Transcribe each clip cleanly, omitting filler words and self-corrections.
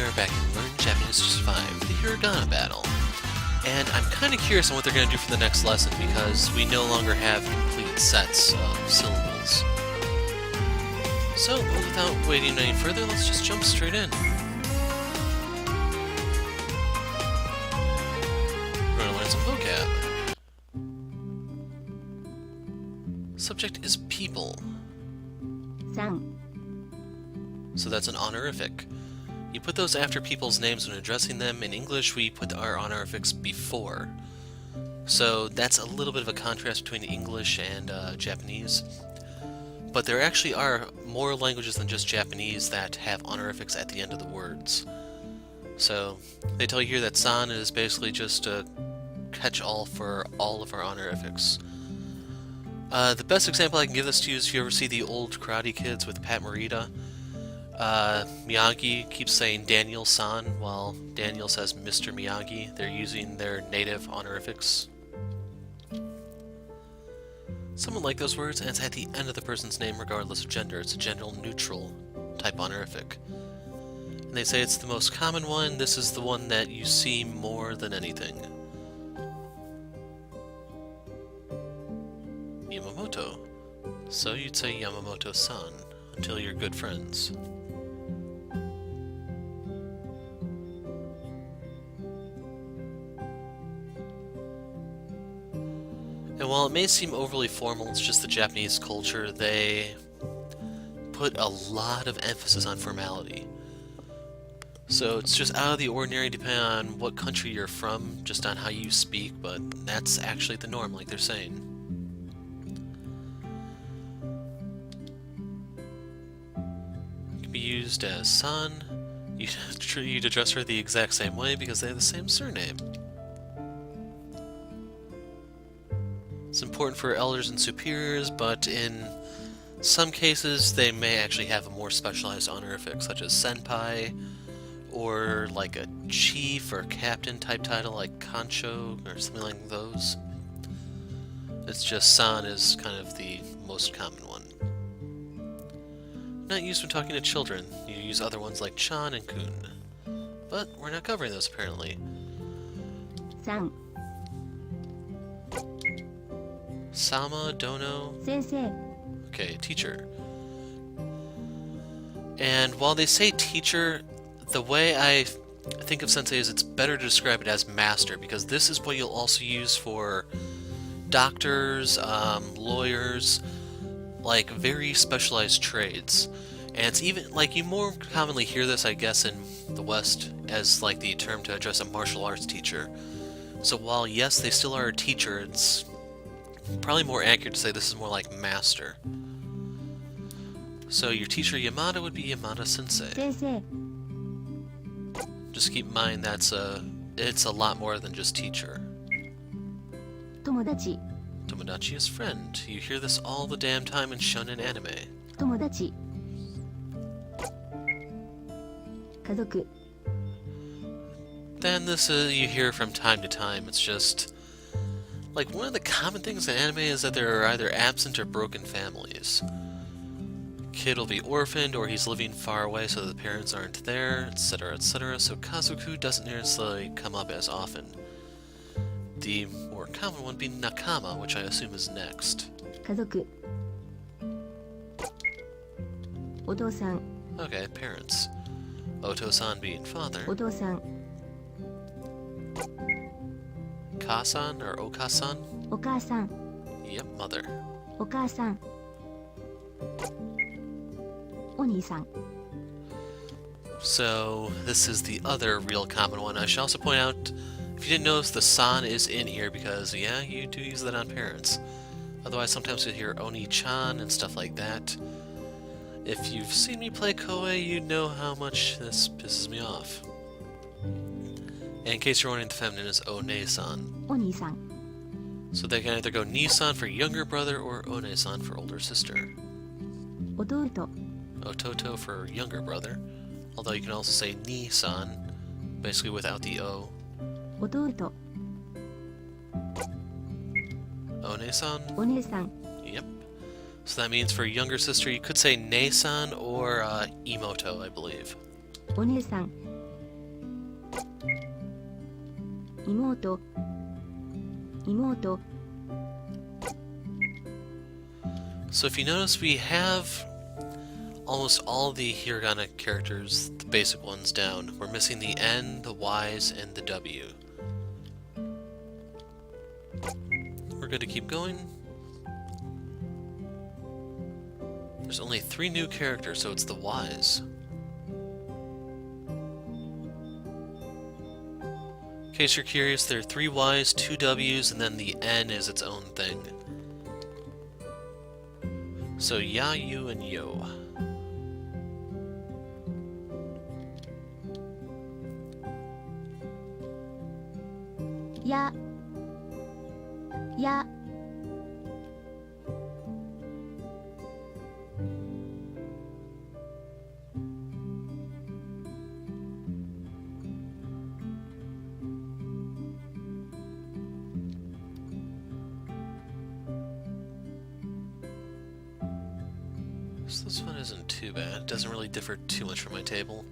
are back in Learn Japanese to Survive, the Hiragana battle. And I'm kind of curious on what they're going to do for the next lesson because we no longer have complete sets of syllables. So, without waiting any further, let's just jump straight in. We're going to learn some vocab. Subject is people. 3 So that's an honorific. You put those after people's names when addressing them. In English, we put our honorifics before. So that's a little bit of a contrast between English and Japanese. But there actually are more languages than just Japanese that have honorifics at the end of the words. So they tell you here that san is basically just a catch-all for all of our honorifics. The best example I can give this to you is if you ever see the old Karate Kids with Pat Morita. Miyagi keeps saying Daniel-san while Daniel says Mr. Miyagi. They're using their native honorifics. Someone like those words, and it's at the end of the person's name regardless of gender. It's a gender-neutral type honorific. And they say it's the most common one. This is the one that you see more than anything. Yamamoto. So you'd say Yamamoto-san until you're good friends. And while it may seem overly formal, it's just the Japanese culture, they put a lot of emphasis on formality. So it's just out of the ordinary depending on what country you're from, just on how you speak, but that's actually the norm, like they're saying. It can be used as san. You'd address her the exact same way because they have the same surname. It's important for elders and superiors, but in some cases they may actually have a more specialized honorific, such as senpai, or like a chief or captain type title like kancho, or something like those. It's just san is kind of the most common one. Not used when talking to children. You use other ones like chan and kun. But we're not covering those apparently. 3 Sama, dono. 先生 Okay, teacher. And while they say teacher, the way I think of sensei is it's better to describe it as master, because this is what you'll also use for doctors, lawyers, like very specialized trades. And it's even, like, you more commonly hear this, I guess, in the West as like the term to address a martial arts teacher. So while yes, they still are a teacher, it's probably more accurate to say this is more like master. So your teacher Yamada would be Yamada Sensei. 先生 Just keep in mind it's a lot more than just teacher. 友達 Tomodachi is friend. You hear this all the damn time in shonen anime. 友達家族 Then this you hear from time to time. It's just like one of the common things in anime is that there are either absent or broken families. Kid will be orphaned, or he's living far away so the parents aren't there, etc., etc. So kazoku doesn't necessarily come up as often. The more common one being nakama, which I assume is next. 家族お父さん Okay, parents. Oto-san being father. お父さん Ka-san or Oka-san? お母さん Yep, mother. お母さんお兄さん So, this is the other real common one. I should also point out, if you didn't notice, the san is in here because, yeah, you do use that on parents. Otherwise, sometimes you'll hear oni-chan and stuff like that. If you've seen me play Koei, you know how much this pisses me off. And in case you're wondering, the feminine is one-san. お兄さん So they can either go ni-san for younger brother or one-san for older sister. 弟 Ototo for younger brother. Although you can also say ni-san, basically without the o. 弟 One-san? お姉さん Yep. So that means for younger sister, you could say ne-san or imoto, I believe. お姉さん妹妹 So if you notice, we have almost all the hiragana characters, the basic ones, down. We're missing the N, the Y's, and the W. We're good to keep going. There's only 3 new characters, so it's the Y's. In case you're curious, there are 3 Y's, 2 W's, and then the N is its own thing. So ya, you, and yo. ya や So this one isn't too bad. It doesn't really differ too much from my table.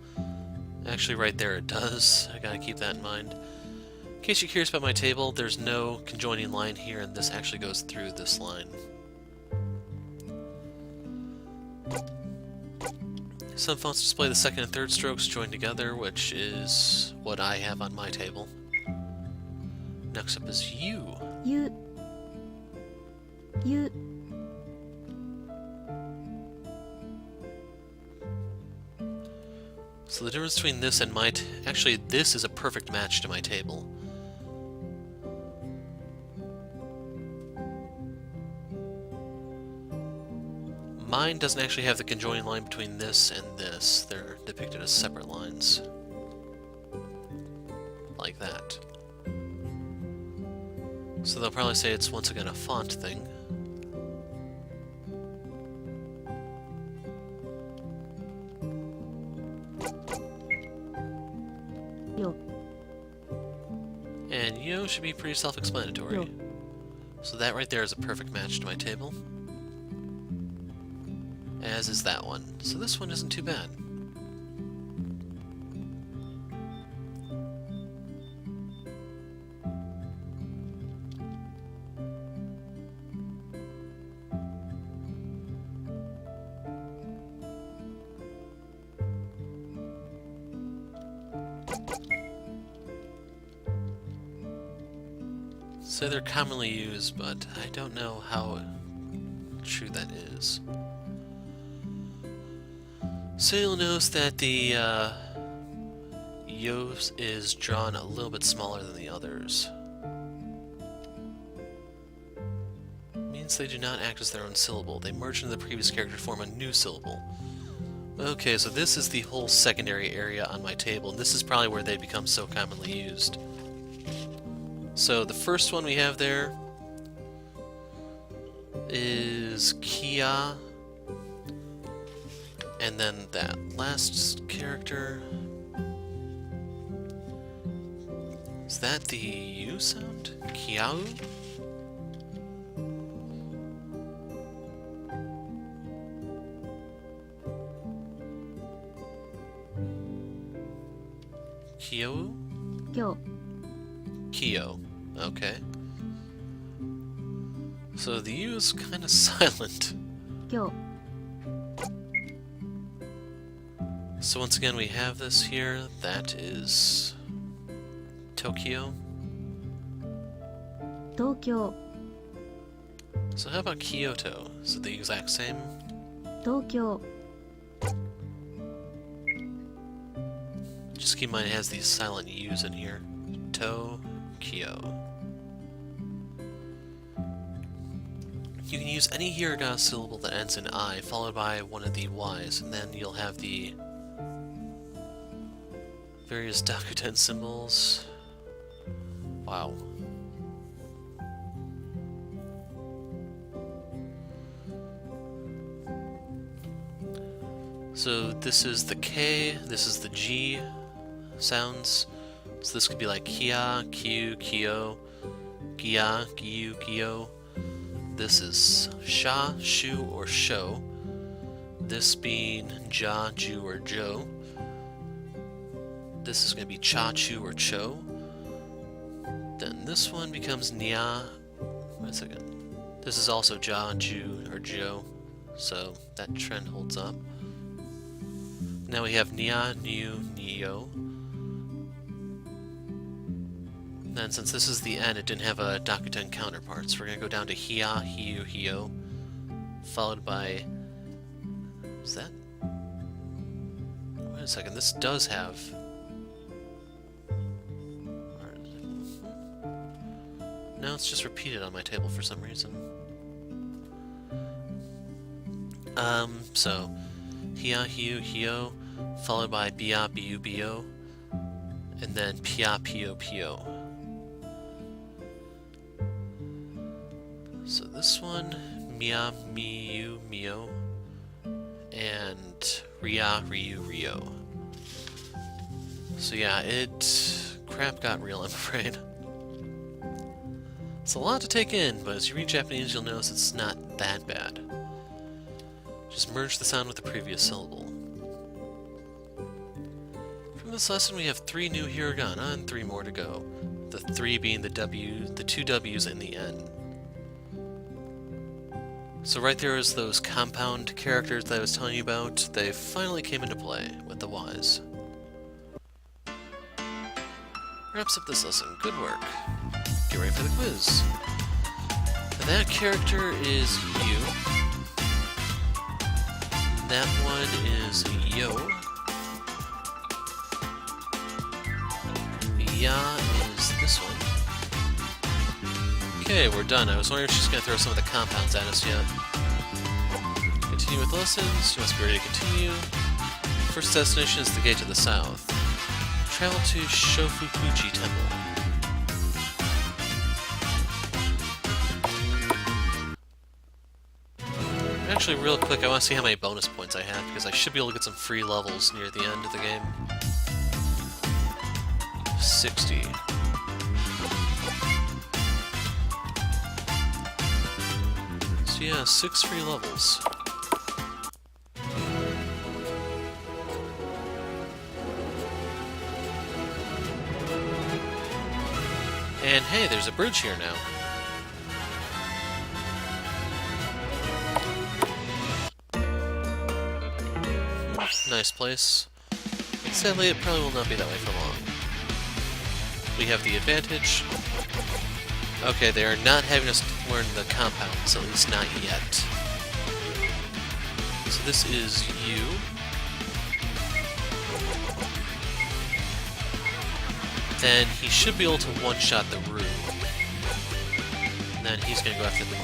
Actually, right there it does. I gotta keep that in mind. In case you're curious about my table, there's no conjoining line here, and this actually goes through this line. Some fonts display the second and third strokes joined together, which is what I have on my table. Next up is U. ゆゆ So the difference between this and my actually, this is a perfect match to my table. Mine doesn't actually have the conjoining line between this and this. They're depicted as separate lines. Like that. So they'll probably say it's once again a font thing.よ And yo should be pretty self-explanatory. Yo. So that right there is a perfect match to my table. As is that one. So this one isn't too bad. So they're commonly used, but I don't know how true that is. So you'll notice that the yo is drawn a little bit smaller than the others. Means they do not act as their own syllable. They merge into the previous character to form a new syllable. Okay, so this is the whole secondary area on my table, and this is probably where they become so commonly used. So the first one we have there is Kia, and then that last character, is that the U sound? Kiau? Kyo? 今日 Kyo. Okay. So the U is kind of silent. 今日 So once again we have this here. That is Tokyo. 東京 So how about Kyoto? Is it the exact same? 東京 Just keep in mind it has these silent U's in here. Tokyo. You can use any hiragana syllable that ends in I, followed by one of the Y's, and then you'll have the various Dakuten symbols. Wow. So this is the K, this is the G sounds. So this could be like Kia, Kyu, Kyo, Gia, Gyu, Gyo. This is Sha, Shu, or Sho. This being Ja, Ju, or Jo. this is going to be Cha, Chu, or Cho. Then this one becomes Nia. Wait a second. This is also Ja, Ju, or Jo, so that trend holds up. Now we have Nia, Niu, Nio. Then since this is the end, it didn't have a Dakuten counterpart, so we're going to go down to Hia, Hiu, Hio, followed by... Is that... Wait a second, this does have... No, it's just repeated on my table for some reason. So... Hia, Hiu, Hio, followed by Bia, Biu, Bio, and then Pia, Pio, Pio. So this one, Mia, Miu, Mio, and Ria, Ryu, Rio. So yeah, crap got real, I'm afraid. It's a lot to take in, but as you read Japanese, you'll notice it's not that bad. Just merge the sound with the previous syllable. From this lesson, we have 3 new hiragana and 3 more to go. The 3 being the W, the 2 W's, and the N. So right there is those compound characters that I was telling you about. They finally came into play with the Y's. Wraps up this lesson. Good work. Get ready for the quiz. And that character is you. That one is Yo. Ya is this one. Okay, we're done. I was wondering if she's going to throw some of the compounds at us yet. Continue with lessons. You must be ready to continue. First destination is the gate to the south. Travel to Shofukuji Temple. Actually, real quick, I want to see how many bonus points I have, because I should be able to get some free levels near the end of the game. 60. So yeah, 6 free levels. And hey, there's a bridge here now. Nice place. Sadly, it probably will not be that way for long. We have the advantage. Okay, they are not having us learn the compounds, at least not yet. So this is you. Then he should be able to one-shot the Rue. And then he's going to go after the B.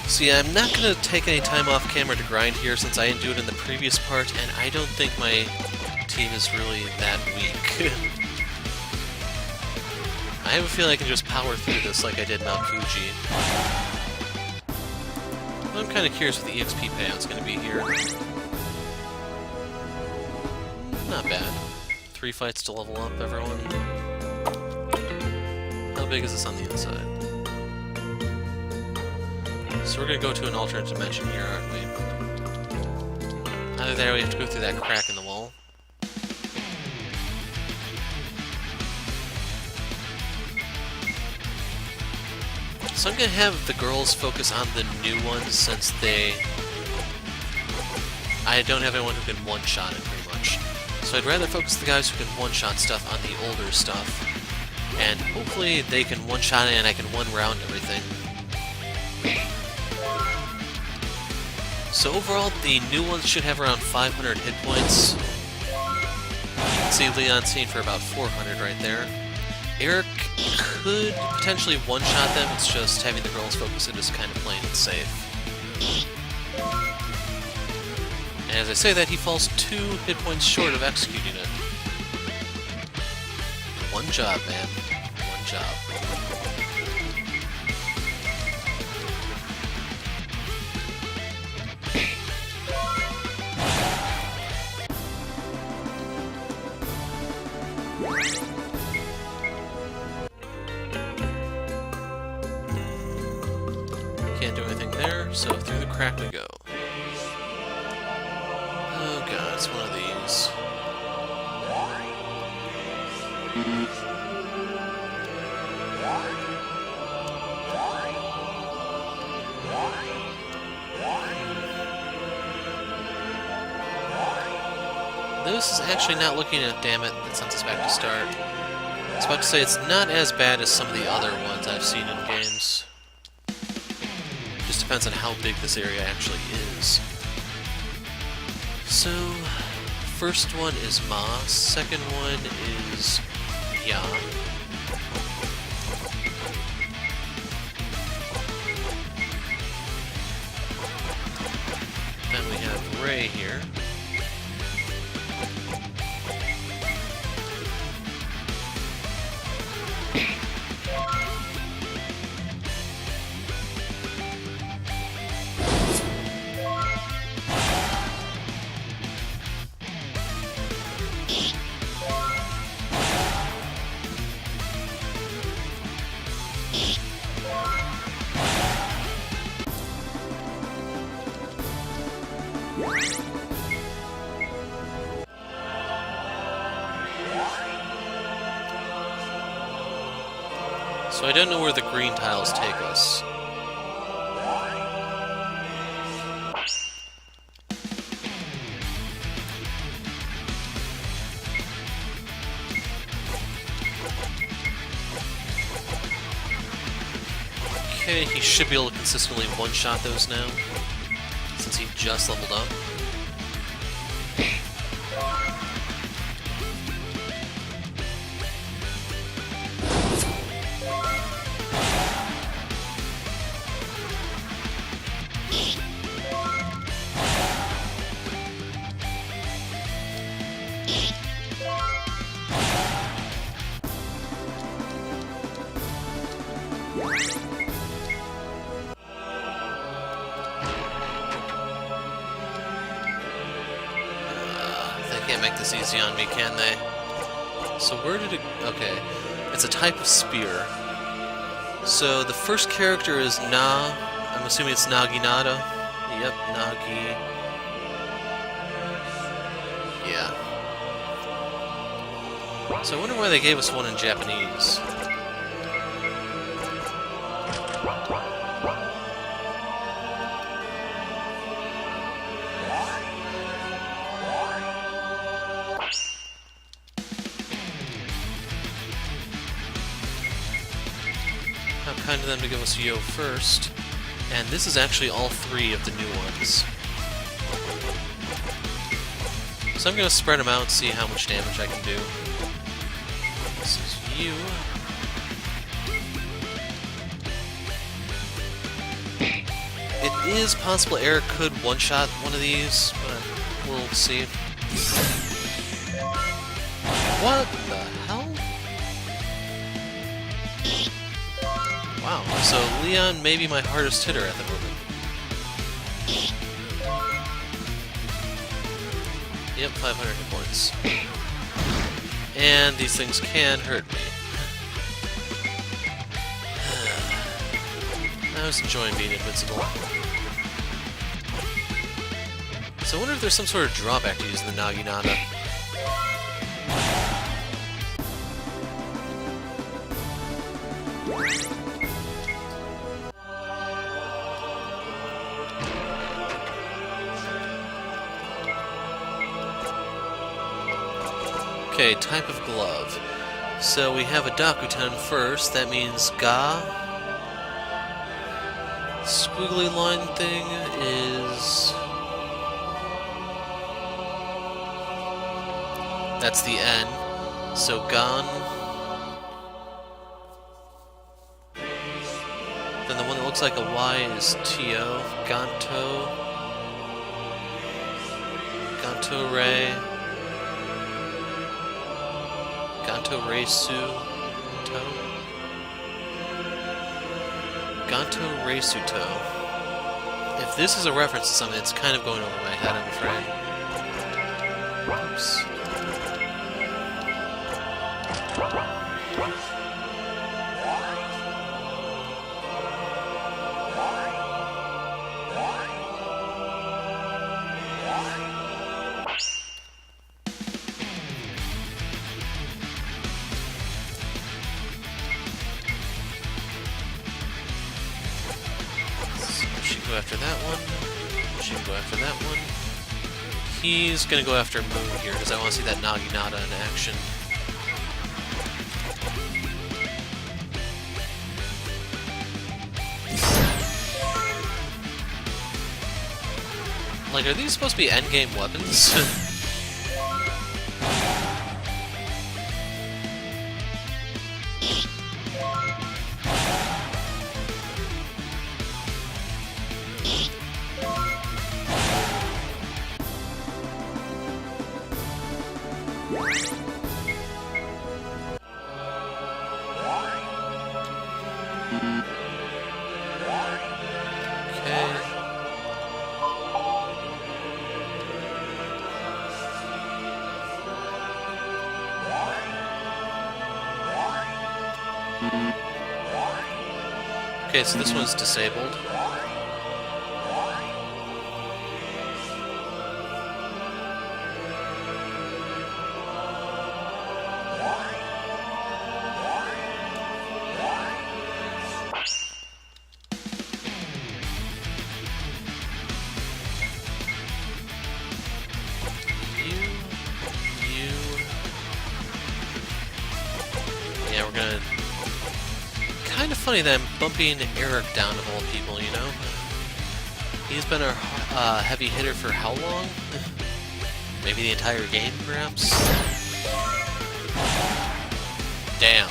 So yeah, I'm not going to take any time off camera to grind here since I didn't do it in the previous part, and I don't think my team is really that weak. I have a feeling I can just power through this like I did Mount Fuji. I'm kind of curious what the EXP payout's going to be here. Not bad. 3 fights to level up, everyone. How big is this on the inside? So we're going to go to an alternate dimension here, aren't we? Either there, we have to go through that crack in the wall. So I'm going to have the girls focus on the new ones since I don't have anyone who can one-shot it, pretty much. So I'd rather focus the guys who can one-shot stuff on the older stuff. And hopefully they can one-shot it and I can one-round everything. So overall, the new ones should have around 500 hit points. You can see Leon's seen for about 400 right there. Eric could potentially one-shot them, it's just having the girls focus it is kind of playing it safe. And as I say that, he falls 2 hit points short of executing it. One job, man. One job. crack we go. Oh god, it's one of these. This is actually not looking at damn it, that sends us back to start. I was about to say it's not as bad as some of the other ones I've seen in games. Just depends on how big this area actually is. So, first one is Ma, second one is Ya. Then we have Ray here. So I don't know where the green tiles take us. Okay, he should be able to consistently one-shot those now, since he just leveled up. They can't make this easy on me, can they? So where did it... Okay. It's a type of spear. So the first character is Na. I'm assuming it's Naginata. Yep, Nagi. Yeah. So I wonder why they gave us one in Japanese. How kind of them to give us Yo first. And this is actually all three of the new ones. So I'm going to spread them out and see how much damage I can do. This is you. It is possible Eric could one-shot one of these, but we'll see. What the hell? Wow, so Leon may be my hardest hitter at the moment. Yep, 500 hit points. And these things can hurt me. I was enjoying being invincible. So I wonder if there's some sort of drawback to using the Naginata. Okay, type of glove. So we have a Dakuten first, that means Ga. Squiggly line thing is... That's the N. So Gan. Then the one that looks like a Y is T-O. Ganto. Ganto Ray. Ganto Reisu To. Ganto Reisu To. If this is a reference to something, it's kind of going over my head, I'm afraid. Oops. won't go after that one. He's gonna go after Moon here, because I want to see that Naginata in action. Like, are these supposed to be endgame weapons? Okay, so this one's disabled. Yeah, we're gonna... Kind of funny that I'm bumping Eric down of all people, you know? He's been our heavy hitter for how long? Maybe the entire game, perhaps? Damn.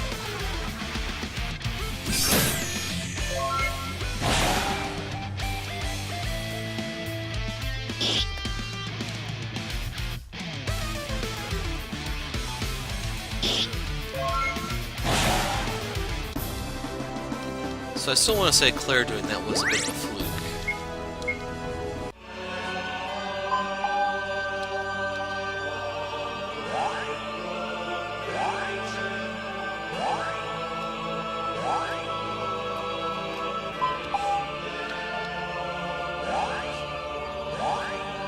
So I still want to say Claire doing that was a bit of a fluke.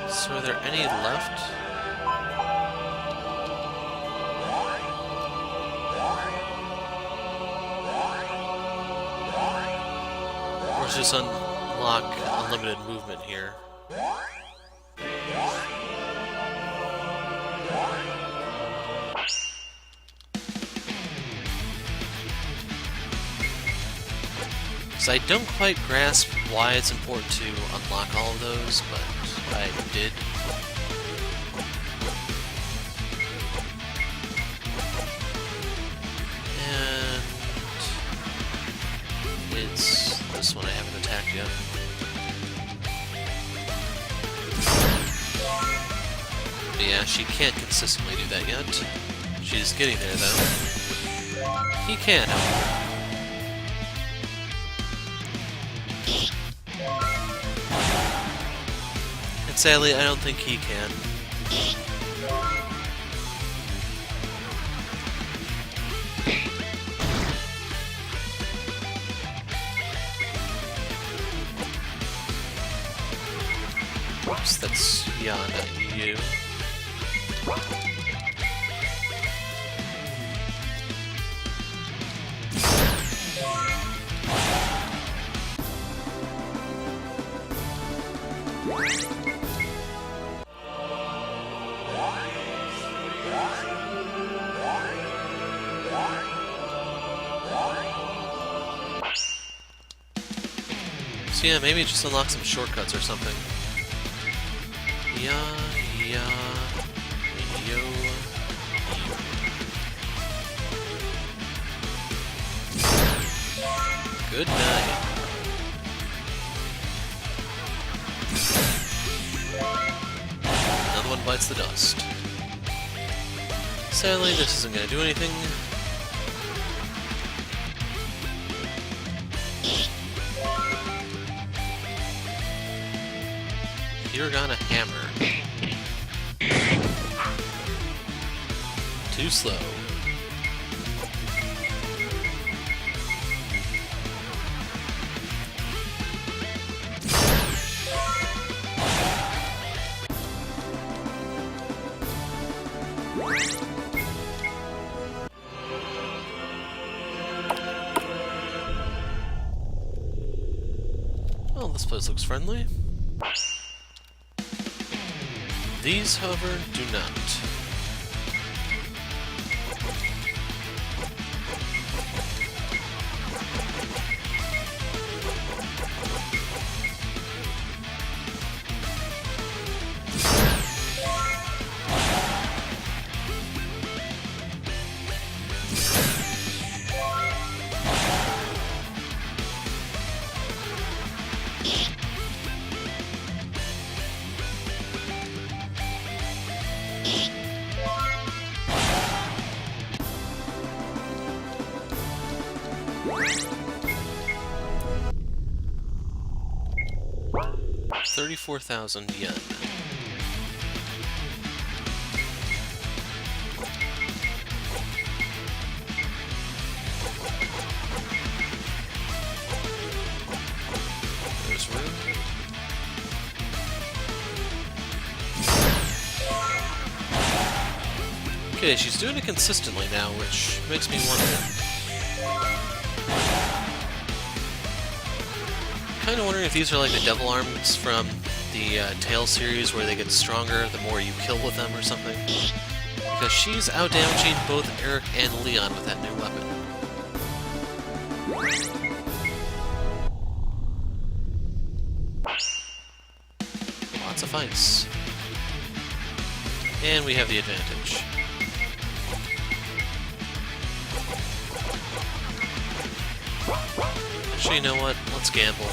So are there any left? Or just unlock unlimited movement here? So I don't quite grasp why it's important to unlock all of those, but I did. And it's this one I haven't attacked yet. But yeah, she can't consistently do that yet. She's getting there though. He can, however. And sadly, I don't think he can. Whoops, that's not you. So yeah, maybe just unlock some shortcuts or something. Yeah, yo. Good night. Another one bites the dust. Sadly, this isn't going to do anything. Hiragana hammer. Too slow. Well, this place looks friendly. These, however, do not. $34,000 yen. There's room. Okay, she's doing it consistently now, which makes me wonder. Kind of wondering if these are like the devil arms from the Tail series, where they get stronger the more you kill with them or something. Because she's out-damaging both Eric and Leon with that new weapon. Lots of fights. And we have the advantage. Actually, you know what? Let's gamble.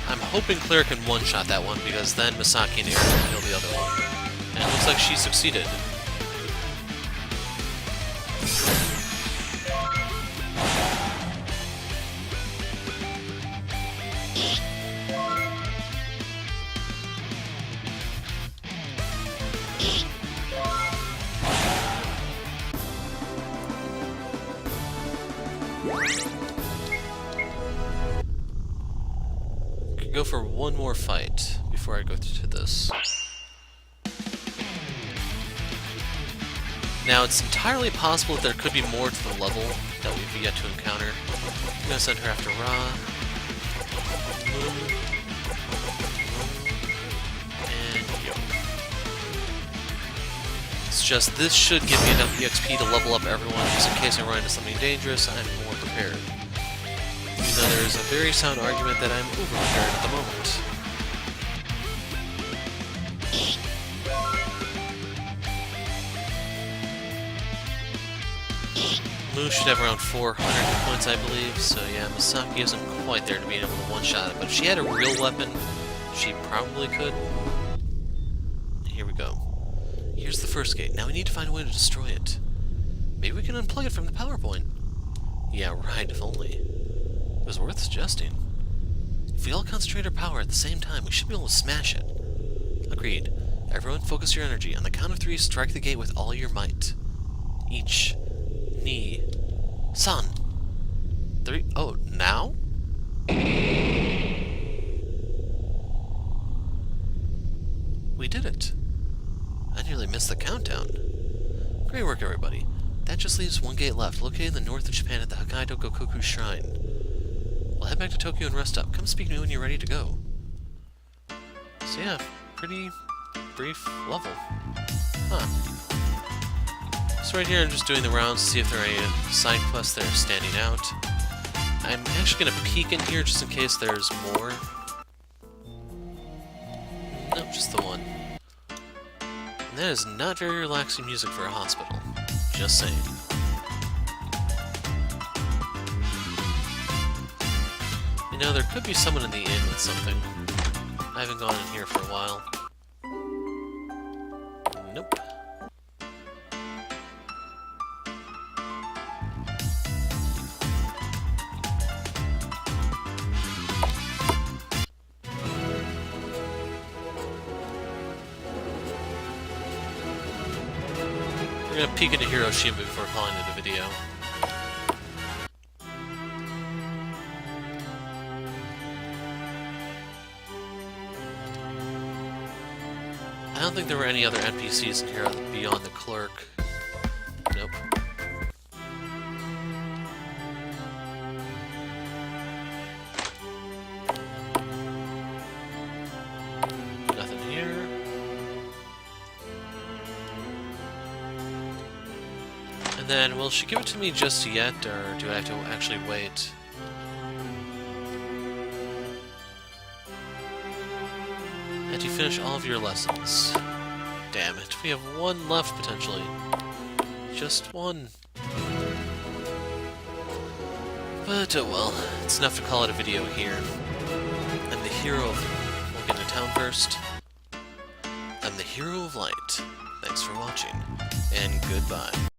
I'm hoping Claire can one-shot that one, because then Misaki and Eric can kill the other one. And it looks like she succeeded. Go for one more fight before I go to this. Now, it's entirely possible that there could be more to the level that we've yet to encounter. I'm gonna send her after Ra. And yo. It's just, this should give me enough EXP to level up everyone, just in case I run into something dangerous, I'm more prepared. Even though there is a very sound argument that I'm over-prepared at the moment. Mu should have around 400 hit points, I believe, so yeah, Misaki isn't quite there to be able to one-shot it, but if she had a real weapon, she probably could. Here we go. Here's the first gate. Now we need to find a way to destroy it. Maybe we can unplug it from the power point. Yeah, right, if only. It was worth suggesting. If we all concentrate our power at the same time, we should be able to smash it. Agreed. Everyone focus your energy. On the count of 3, strike the gate with all your might. Each. Ni. San. 3. Oh, now? We did it. I nearly missed the countdown. Great work, everybody. That just leaves one gate left, located in the north of Japan at the Hokkaido Gokoku Shrine. We'll head back to Tokyo and rest up. Come speak to me when you're ready to go. So yeah, pretty brief level. Huh. So right here I'm just doing the rounds to see if there are any side quests that are standing out. I'm actually going to peek in here just in case there's more. Nope, just the one. And that is not very relaxing music for a hospital. Just saying. You know, there could be someone in the inn with something. I haven't gone in here for a while. Nope. We're gonna peek into Hiroshima before calling it a video. I don't think there were any other NPCs in here beyond the clerk. Nope. then, will she give it to me just yet, or do I have to actually wait? Had you finish all of your lessons? Damn it, we have one left, potentially. Just one. But, oh well, it's enough to call it a video here. I'm the hero of... We'll get to town first. I'm the hero of light. Thanks for watching, and goodbye.